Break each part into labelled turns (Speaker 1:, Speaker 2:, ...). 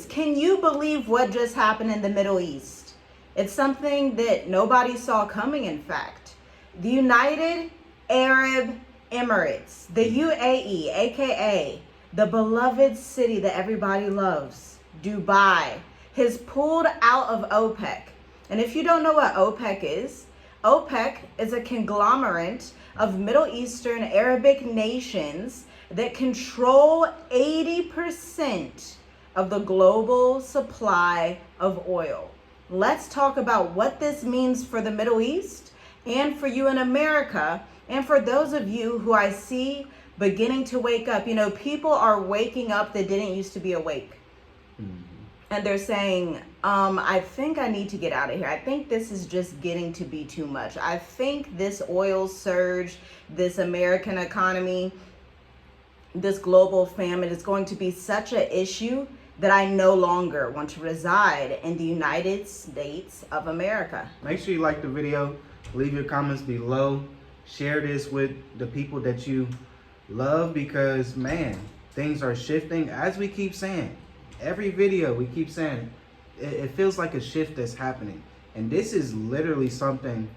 Speaker 1: Can you believe what just happened in the Middle East? It's something that nobody saw coming, in fact. The United Arab Emirates, the UAE, aka the beloved city that everybody loves, Dubai, has pulled out of OPEC. And if you don't know what OPEC is a conglomerate of Middle Eastern Arabic nations that control 80% of the global supply of oil. Let's talk about what this means for the Middle East and for you in America, and for those of you who I see beginning to wake up. You know, people are waking up that didn't used to be awake. And they're saying, I think I need to get out of here. I think this is just getting to be too much. I think this oil surge, this American economy, this global famine is going to be such an issue that I no longer want to reside in the United States of America.
Speaker 2: Make sure you like the video, leave your comments below, share this with the people that you love, because man, things are shifting. As we keep saying, every video we keep saying, it feels like a shift that's happening. And this is literally something,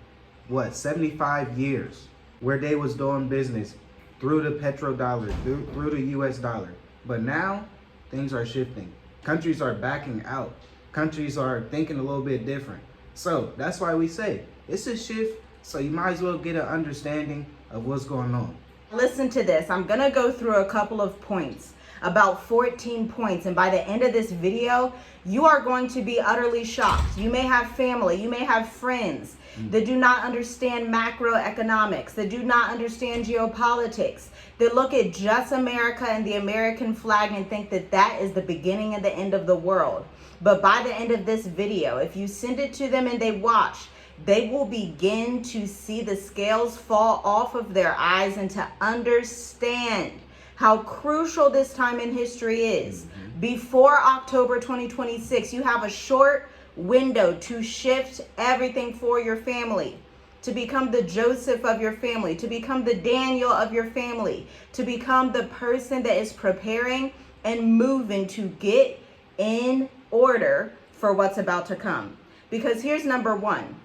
Speaker 2: 75 years where they was doing business through the petrodollar, through the US dollar. But now things are shifting. Countries are backing out. Countries are thinking a little bit different. So that's why we say it's a shift. So you might as well get an understanding of what's going on.
Speaker 1: Listen to this. I'm going to go through a couple of points, about 14 points. And by the end of this video, you are going to be utterly shocked. You may have family, you may have friends that do not understand macroeconomics, that do not understand geopolitics, that look at just America and the American flag and think that that is the beginning and the end of the world. But by the end of this video, if you send it to them and they watch, they will begin to see the scales fall off of their eyes and to understand how crucial this time in history is. Before October 2026, you have a short window to shift everything for your family, to become the Joseph of your family, to become the Daniel of your family, to become the person that is preparing and moving to get in order for what's about to come. Because here's number one.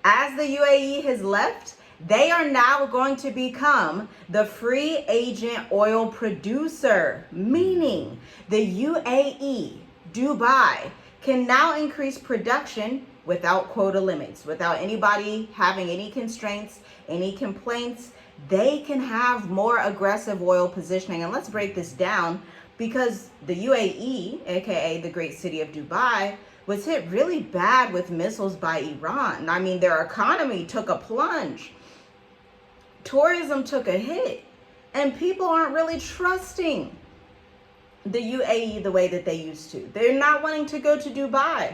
Speaker 1: As the UAE has left, they are now going to become the free agent oil producer, meaning the UAE, Dubai, can now increase production without quota limits, without anybody having any constraints, any complaints. They can have more aggressive oil positioning. And let's break this down, because the UAE, aka the great city of Dubai, was hit really bad with missiles by Iran. I mean, their economy took a plunge. Tourism took a hit. And people aren't really trusting the UAE the way that they used to. They're not wanting to go to Dubai.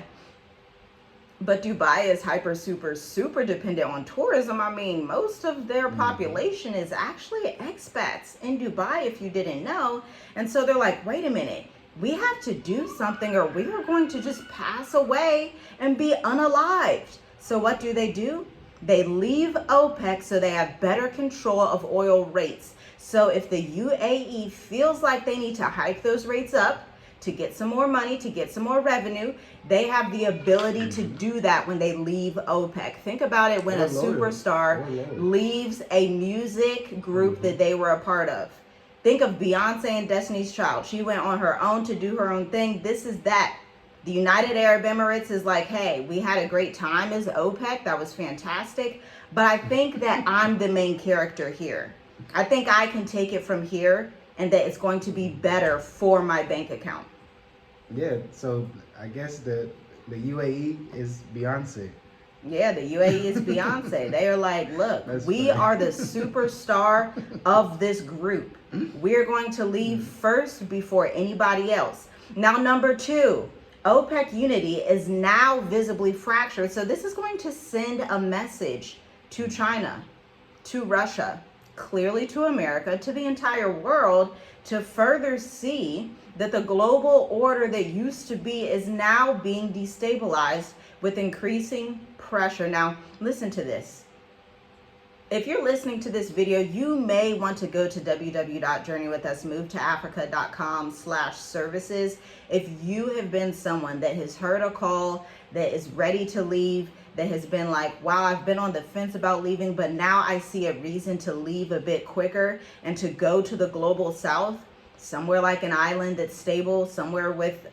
Speaker 1: But Dubai is super dependent on tourism. I mean, most of their population is actually expats in Dubai, if you didn't know. And so they're like, wait a minute, we have to do something or we are going to just pass away and be unalived. So what do? They leave OPEC so they have better control of oil rates. So if the UAE feels like they need to hike those rates up to get some more money, to get some more revenue, they have the ability to do that when they leave OPEC. Think about it when a superstar leaves a music group that they were a part of. Think of Beyonce and Destiny's Child. She went on her own to do her own thing. This is that. The United Arab Emirates is like, hey, we had a great time as OPEC. That was fantastic. But I think that I'm the main character here. I think I can take it from here and that it's going to be better for my bank account.
Speaker 2: Yeah, so I guess the UAE is Beyonce.
Speaker 1: Yeah, the UAE is Beyonce. They are like, look, we are the superstar of this group. We're going to leave first before anybody else. Now, number two, OPEC unity is now visibly fractured. So this is going to send a message to China, to Russia, clearly to America, to the entire world, to further see that the global order that used to be is now being destabilized with increasing pressure. Now, listen to this. If you're listening to this video, you may want to go to www.journeywithusmove-to-africa.com/services. If you have been someone that has heard a call, that is ready to leave, that has been like, wow, I've been on the fence about leaving, but now I see a reason to leave a bit quicker and to go to the global south, somewhere like an island that's stable, somewhere with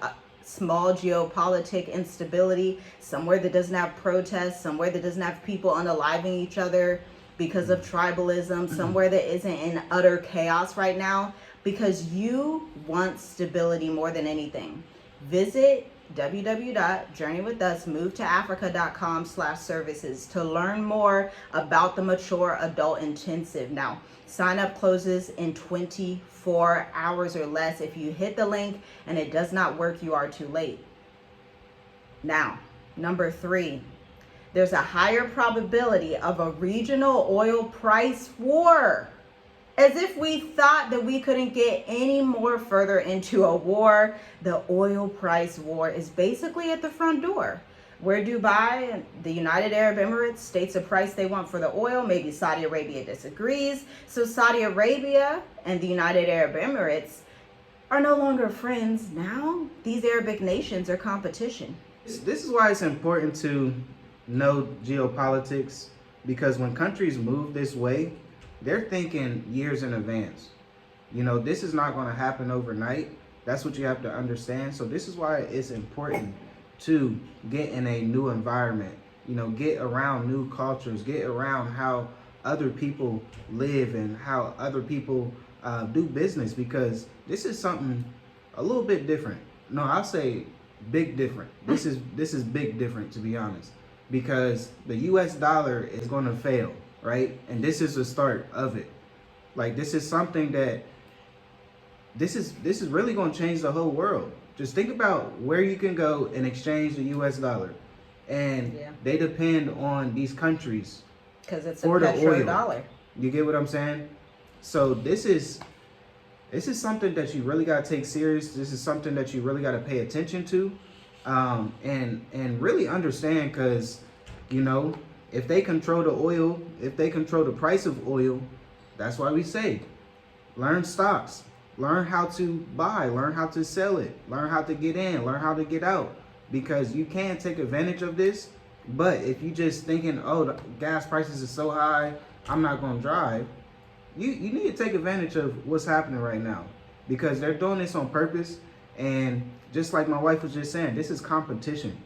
Speaker 1: small geopolitical instability, somewhere that doesn't have protests, somewhere that doesn't have people unaliving each other because of tribalism, somewhere that isn't in utter chaos right now, because you want stability more than anything. Visit www.journeywithusmove-to-africa.com/services to learn more about the Mature Adult Intensive. Now, sign up closes in 24 hours or less. If you hit the link and it does not work, you are too late. Now, number 3. There's a higher probability of a regional oil price war. As if we thought that we couldn't get any more further into a war, the oil price war is basically at the front door. Where Dubai, the United Arab Emirates, states a price they want for the oil. Maybe Saudi Arabia disagrees. So Saudi Arabia and the United Arab Emirates are no longer friends. Now these Arabic nations are competition.
Speaker 2: This is why it's important to know geopolitics, because when countries move this way, they're thinking years in advance. You know, this is not going to happen overnight. That's what you have to understand. So this is why it's important to get in a new environment, you know, get around new cultures, get around how other people live and how other people do business, because this is something a little bit different. No, I'll say big different. This is big different, to be honest, because the US dollar is going to fail, right? And this is the start of it. Like, this is something that this is really going to change the whole world. Just think about where you can go and exchange the US dollar, and they depend on these countries
Speaker 1: because it's a petrodollar.
Speaker 2: You get what I'm saying? So this is something that you really got to take serious. This is something that you really got to pay attention to, and really understand, because, you know, if they control the oil, if they control the price of oil, that's why we say, learn stocks, learn how to buy, learn how to sell it, learn how to get in, learn how to get out, because you can take advantage of this. But if you just thinking, oh, the gas prices are so high, I'm not going to drive, you need to take advantage of what's happening right now, because they're doing this on purpose. And just like my wife was just saying, this is competition.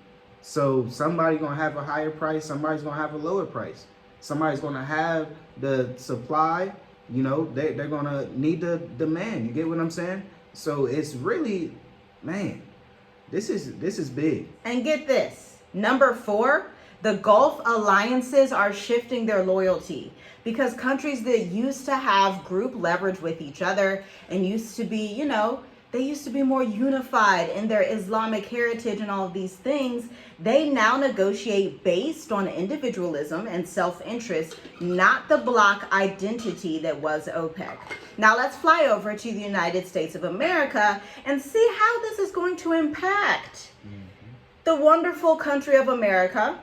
Speaker 2: So somebody's going to have a higher price, somebody's going to have a lower price. Somebody's going to have the supply, you know, they're going to need the demand. You get what I'm saying? So it's really, man, this is big.
Speaker 1: And get this, number 4, the Gulf alliances are shifting their loyalty, because countries that used to have group leverage with each other and used to be, you know, they used to be more unified in their Islamic heritage and all of these things, they now negotiate based on individualism and self-interest, not the bloc identity that was OPEC. Now let's fly over to the United States of America and see how this is going to impact the wonderful country of America,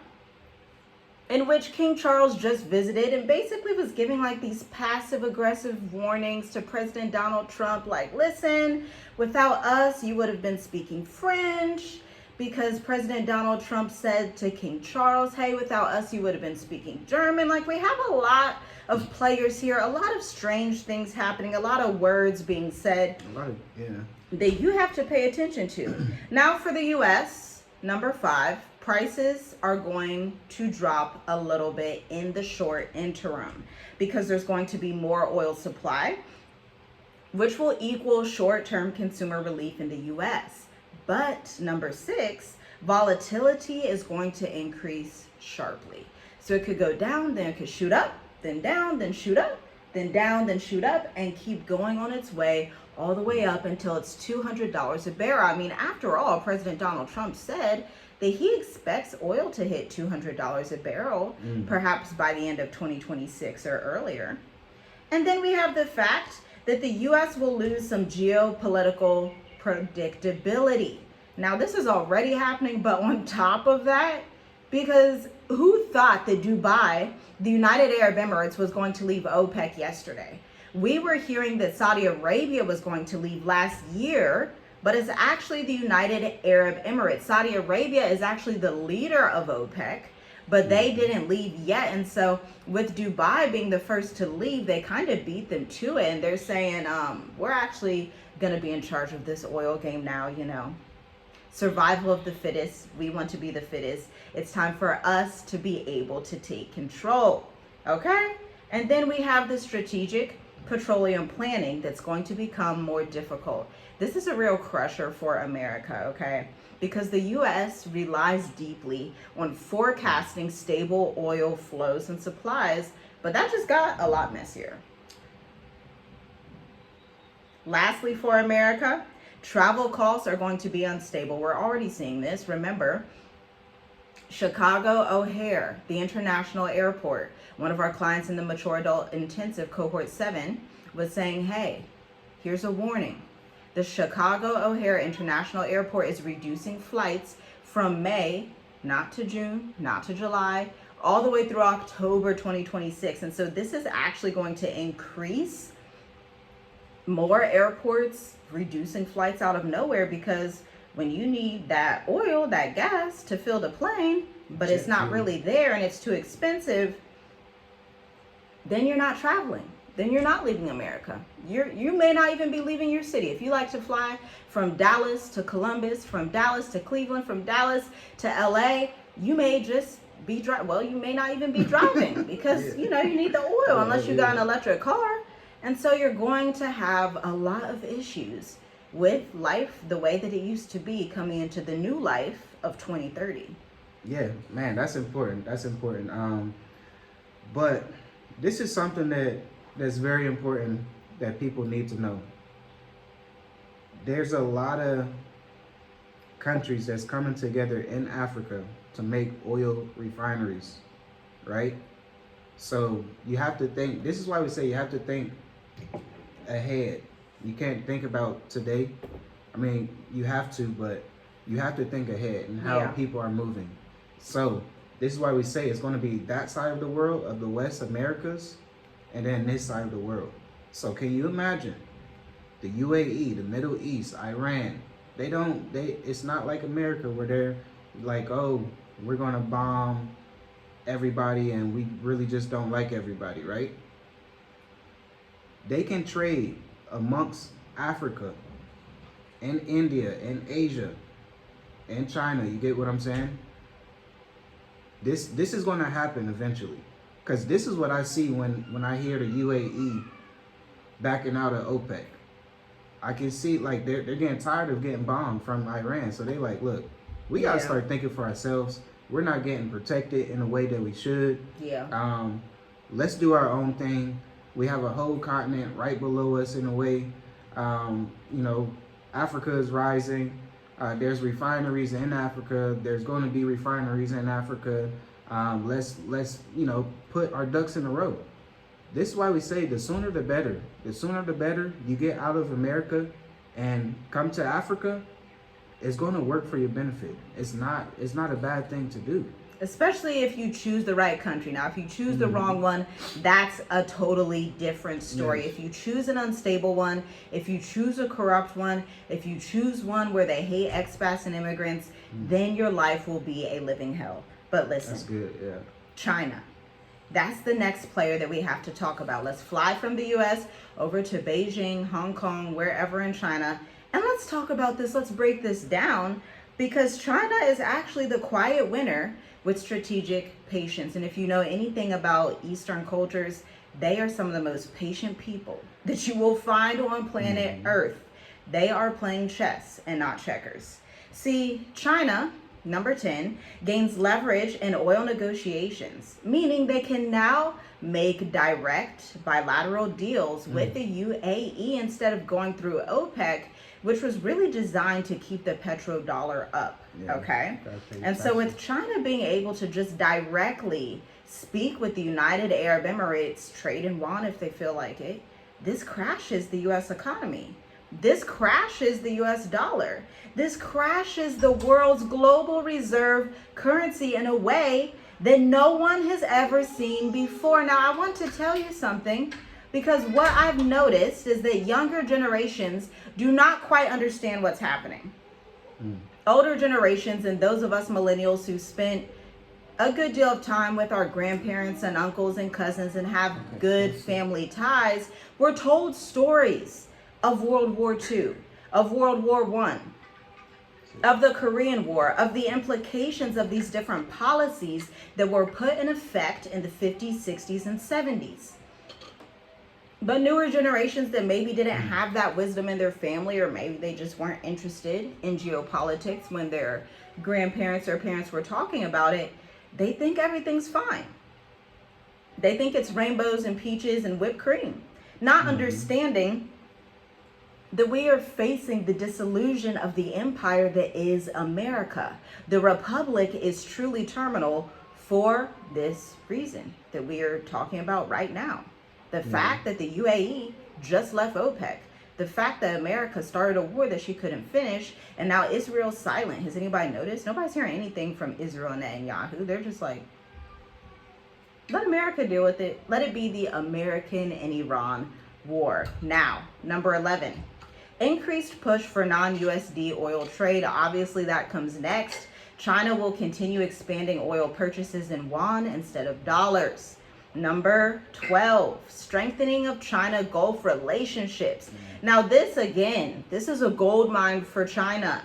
Speaker 1: in which King Charles just visited and basically was giving like these passive aggressive warnings to President Donald Trump, like, listen, without us, you would have been speaking French, because President Donald Trump said to King Charles, hey, without us, you would have been speaking German. Like, we have a lot of players here, a lot of strange things happening, a lot of words being said that you have to pay attention to. Now for the US, number 5, prices are going to drop a little bit in the short interim, because there's going to be more oil supply, which will equal short-term consumer relief in the US. But number 6, volatility is going to increase sharply. So it could go down, then it could shoot up, then down, then shoot up, then down, then shoot up, and keep going on its way all the way up until it's $200 a barrel. I mean, after all, President Donald Trump said that he expects oil to hit $200 a barrel, perhaps by the end of 2026 or earlier. And then we have the fact that the U.S. will lose some geopolitical predictability. Now, this is already happening, but on top of that, Because who thought that Dubai, the United Arab Emirates, was going to leave OPEC yesterday? We were hearing that Saudi Arabia was going to leave last year, but it's actually the United Arab Emirates. Saudi Arabia is actually the leader of OPEC, but they didn't leave yet. And so with Dubai being the first to leave, they kind of beat them to it. And they're saying, we're actually going to be in charge of this oil game now, you know. Survival of the fittest. We want to be the fittest. It's time for us to be able to take control. Okay? And then we have the strategic petroleum planning that's going to become more difficult. This is a real crusher for America, okay? Because the U.S. relies deeply on forecasting stable oil flows and supplies, but that just got a lot messier. Lastly, for America, travel costs are going to be unstable. We're already seeing this. Remember, Chicago O'Hare, the international airport, one of our clients in the mature adult intensive cohort 7 was saying, hey, here's a warning. The Chicago O'Hare International Airport is reducing flights from May, not to June, not to July, all the way through October 2026. And so this is actually going to increase more airports reducing flights out of nowhere, because when you need that oil, that gas to fill the plane, but it's not really there and it's too expensive, then you're not traveling. Then you're not leaving America. You may not even be leaving your city. If you like to fly from Dallas to Columbus, from Dallas to Cleveland, from Dallas to LA, you may just be you may not even be driving because you need the oil unless you got an electric car. And so you're going to have a lot of issues with life the way that it used to be coming into the new life of 2030.
Speaker 2: Yeah, man, that's important. That's important. But this is something that's very important that people need to know. There's a lot of countries that's coming together in Africa to make oil refineries, right? So you have to think, this is why we say you have to think ahead. You can't think about today. I mean, you have to, but you have to think ahead and how people are moving. So this is why we say it's going to be that side of the world, of the West Americas, and then this side of the world. So can you imagine the UAE, the Middle East, Iran? It's not like America where they're like, oh, we're going to bomb everybody and we really just don't like everybody, right? They can trade amongst Africa and India and Asia and China. You get what I'm saying? This is going to happen eventually. Because this is what I see when I hear the UAE backing out of OPEC. I can see like they're getting tired of getting bombed from Iran. So they like, look, we got to start thinking for ourselves. We're not getting protected in the way that we should. Yeah. Let's do our own thing. We have a whole continent right below us in a way. Africa is rising. There's refineries in Africa. There's going to be refineries in Africa. Let's put our ducks in a row. This is why we say the sooner the better. The sooner the better you get out of America and come to Africa, it's going to work for your benefit. It's not a bad thing to do.
Speaker 1: Especially if you choose the right country. Now, if you choose the wrong one, that's a totally different story. Yes. If you choose an unstable one, if you choose a corrupt one, if you choose one where they hate expats and immigrants, then your life will be a living hell. But listen,
Speaker 2: that's good, yeah.
Speaker 1: China. That's the next player that we have to talk about. Let's fly from the U.S. over to Beijing, Hong Kong, wherever in China. And let's talk about this. Let's break this down, because China is actually the quiet winner with strategic patience. And if you know anything about Eastern cultures, they are some of the most patient people that you will find on planet Earth. They are playing chess and not checkers. See, China, number 10, gains leverage in oil negotiations, meaning they can now make direct bilateral deals with the UAE instead of going through OPEC, which was really designed to keep the petrodollar up, okay? And so with China being able to just directly speak with the United Arab Emirates, trade in yuan if they feel like it, this crashes the U.S. economy. This crashes the US dollar. This crashes the world's global reserve currency in a way that no one has ever seen before. Now, I want to tell you something, because what I've noticed is that younger generations do not quite understand what's happening. Older generations and those of us millennials who spent a good deal of time with our grandparents and uncles and cousins and have good family ties, were told stories of World War II, of World War I, of the Korean War, of the implications of these different policies that were put in effect in the 50s, 60s, and 70s. But newer generations that maybe didn't have that wisdom in their family, or maybe they just weren't interested in geopolitics when their grandparents or parents were talking about it, they think everything's fine. They think it's rainbows and peaches and whipped cream, not understanding that we are facing the disillusion of the empire that is America. The republic is truly terminal for this reason that we are talking about right now. The fact that the UAE just left OPEC, the fact that America started a war that she couldn't finish, and now Israel's silent. Has anybody noticed? Nobody's hearing anything from Israel and Netanyahu. They're just like, let America deal with it. Let it be the American and Iran war. Now, number 11, increased push for non-USD oil trade. Obviously, that comes next. China will continue expanding oil purchases in yuan instead of dollars. Number 12, strengthening of China-Gulf relationships. Now this, again, this is a gold mine for China.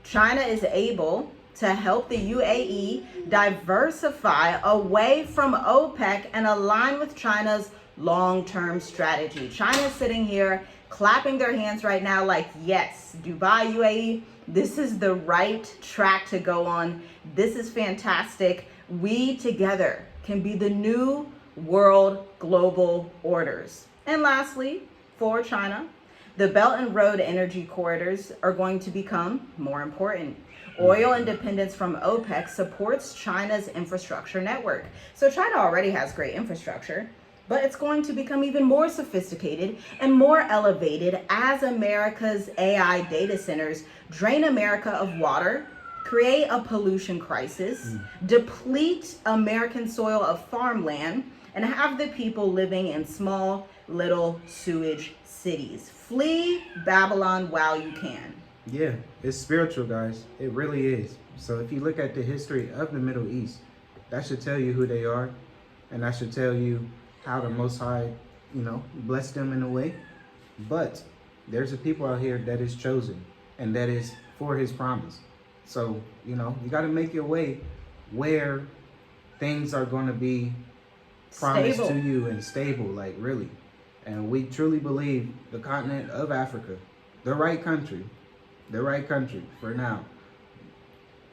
Speaker 1: China is able to help the UAE diversify away from OPEC and align with China's long-term strategy. China's sitting here clapping their hands right now like, yes, Dubai, UAE, this is the right track to go on. This is fantastic. We together can be the new world global orders. And lastly, for China, the Belt and Road energy corridors are going to become more important. Oil independence from OPEC supports China's infrastructure network. So China already has great infrastructure, but it's going to become even more sophisticated and more elevated as America's AI data centers drain America of water, create a pollution crisis, deplete American soil of farmland, and have the people living in small, little sewage cities. Flee Babylon while you can.
Speaker 2: Yeah, it's spiritual, guys. It really is. So if you look at the history of the Middle East, that should tell you who they are, and that should tell you how the Most High, blessed them in a way. But there's a people out here that is chosen, and that is for His promise. So, you got to make your way where things are going to be promised to you and stable, like really. And we truly believe the continent of Africa, the right country for now.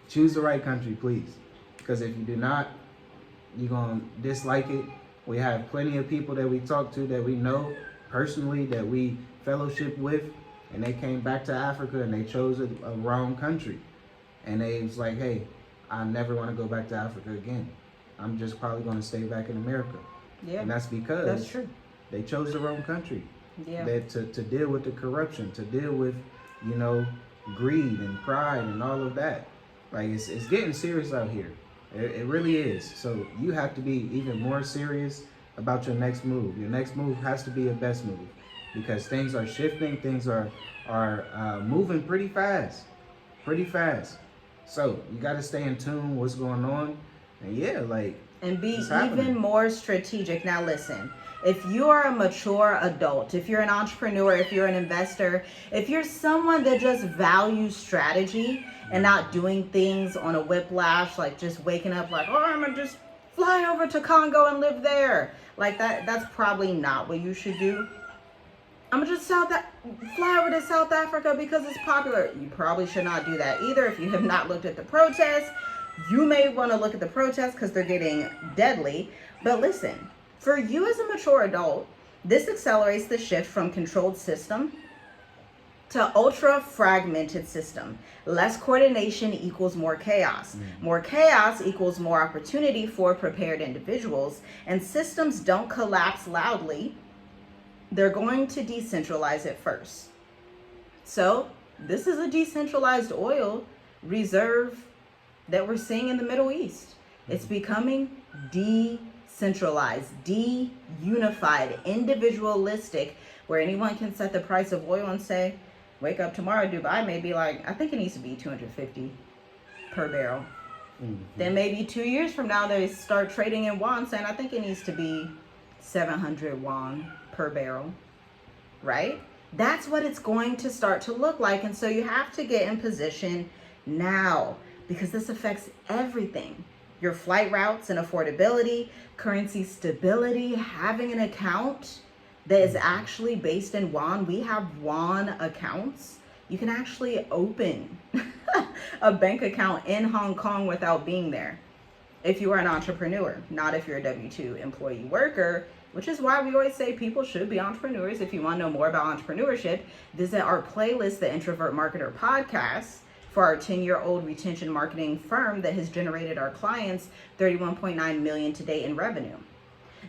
Speaker 2: Choose the right country, please. Because if you do not, you're going to dislike it. We have plenty of people that we talk to that we know personally, that we fellowship with, and they came back to Africa and they chose a wrong country. And they was like, hey, I never want to go back to Africa again. I'm just probably going to stay back in America. Yeah. And that's because
Speaker 1: that's true.
Speaker 2: They chose the wrong country.
Speaker 1: Yeah.
Speaker 2: That to deal with the corruption, to deal with, greed and pride and all of that. Like, it's getting serious out here. It really is. So you have to be even more serious about your next move. Your next move has to be a best move, because things are shifting. Things are moving pretty fast. So you got to stay in tune with what's going on. And
Speaker 1: be even more strategic. Now listen, if you are a mature adult, if you're an entrepreneur, if you're an investor, if you're someone that just values strategy and not doing things on a whiplash, like just waking up like, oh, I'm gonna just fly over to Congo and live there. Like that's probably not what you should do. I'm gonna just fly over to South Africa because it's popular. You probably should not do that either. If you have not looked at the protests, you may want to look at the protests because they're getting deadly. But listen, for you as a mature adult, this accelerates the shift from controlled system to ultra fragmented system. Less coordination equals more chaos. More chaos equals more opportunity for prepared individuals. And systems don't collapse loudly. They're going to decentralize it first. So this is a decentralized oil reserve that we're seeing in the Middle East. It's becoming decentralized, de-unified, individualistic, where anyone can set the price of oil and say, wake up tomorrow, Dubai may be like, I think it needs to be 250 per barrel. Then maybe 2 years from now, they start trading in won, saying, I think it needs to be 700 won per barrel, right? That's what it's going to start to look like. And so you have to get in position now, because this affects everything. Your flight routes and affordability, currency stability, having an account that is actually based in won. We have won accounts. You can actually open a bank account in Hong Kong without being there if you are an entrepreneur, not if you're a W-2 employee worker, which is why we always say people should be entrepreneurs. If you want to know more about entrepreneurship, visit our playlist, the Introvert Marketer Podcast, for our 10-year-old retention marketing firm that has generated our clients $31.9 million to date in revenue.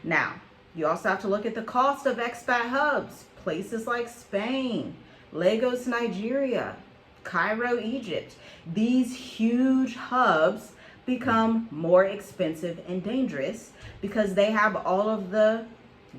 Speaker 1: Now, you also have to look at the cost of expat hubs, places like Spain, Lagos, Nigeria, Cairo, Egypt. These huge hubs become more expensive and dangerous because they have all of the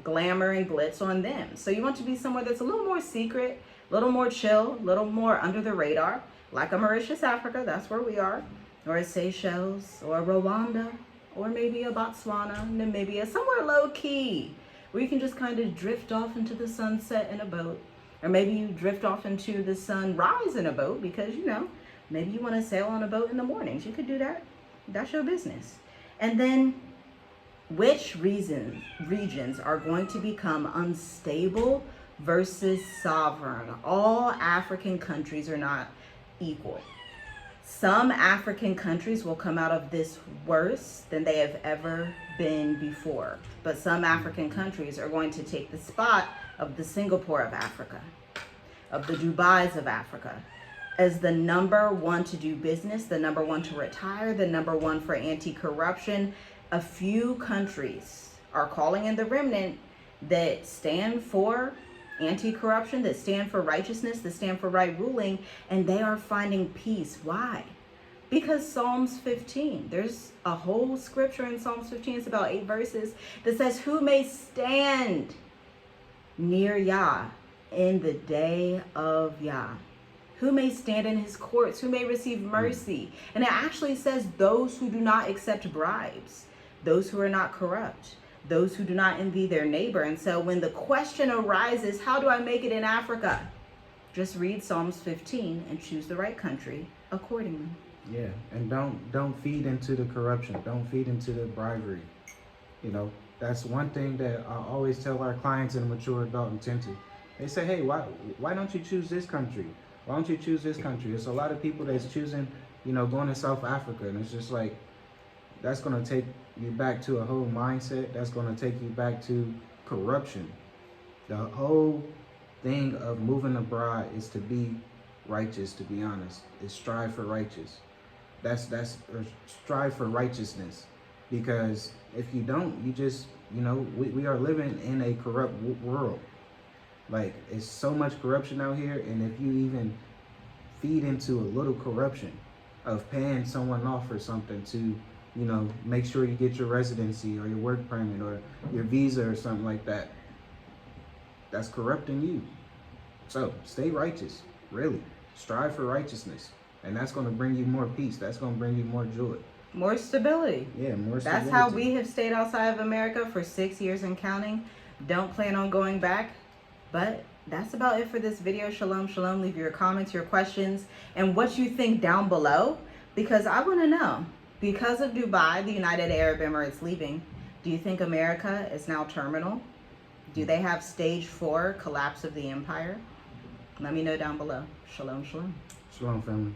Speaker 1: glamour and glitz on them. So you want to be somewhere that's a little more secret, a little more chill, a little more under the radar, like a Mauritius, Africa, that's where we are, or a Seychelles, or a Rwanda, or maybe a Botswana, Namibia, somewhere low key, where you can just kind of drift off into the sunset in a boat. Or maybe you drift off into the sunrise in a boat because, you know, maybe you want to sail on a boat in the mornings. You could do that. That's your business. And then which regions are going to become unstable versus sovereign? All African countries are not equal. Some African countries will come out of this worse than they have ever been before. But some African countries are going to take the spot of the Singapore of Africa, of the Dubais of Africa, as the number one to do business, the number one to retire, the number one for anti-corruption. A few countries are calling in the remnant that stand for anti-corruption, that stand for righteousness, that stand for right ruling, and they are finding peace. Why? Because Psalms 15, there's a whole scripture in Psalms 15, it's about 8 verses, that says, who may stand near Yah in the day of Yah? Who may stand in his courts? Who may receive mercy? And it actually says those who do not accept bribes, those who are not corrupt, those who do not envy their neighbor. And so when the question arises, how do I make it in Africa? Just read Psalms 15 and choose the right country accordingly.
Speaker 2: Yeah, and don't feed into the corruption. Don't feed into the bribery. You know, that's one thing that I always tell our clients in mature adult intensive. They say, hey, why don't you choose this country? Why don't you choose this country? There's a lot of people that's choosing, you know, going to South Africa, and it's just like, that's going to take you back to a whole mindset. That's going to take you back to corruption. The whole thing of moving abroad is to be righteous, to be honest. It's strive for righteous. Or strive for righteousness. Because if you don't, you just, you know, we are living in a corrupt world. Like, it's so much corruption out here, and if you even feed into a little corruption of paying someone off for something to, you know, make sure you get your residency or your work permit or your visa or something like that, that's corrupting you. So stay righteous, really. Strive for righteousness, and that's going to bring you more peace. That's going to bring you more joy.
Speaker 1: More stability.
Speaker 2: Yeah, more stability.
Speaker 1: That's how we have stayed outside of America for 6 years and counting. Don't plan on going back. But that's about it for this video. Shalom, shalom. Leave your comments, your questions, and what you think down below, because I want to know. Because of Dubai, the United Arab Emirates leaving, do you think America is now terminal? Do they have stage 4 collapse of the empire? Let me know down below. Shalom, shalom.
Speaker 2: Shalom, family.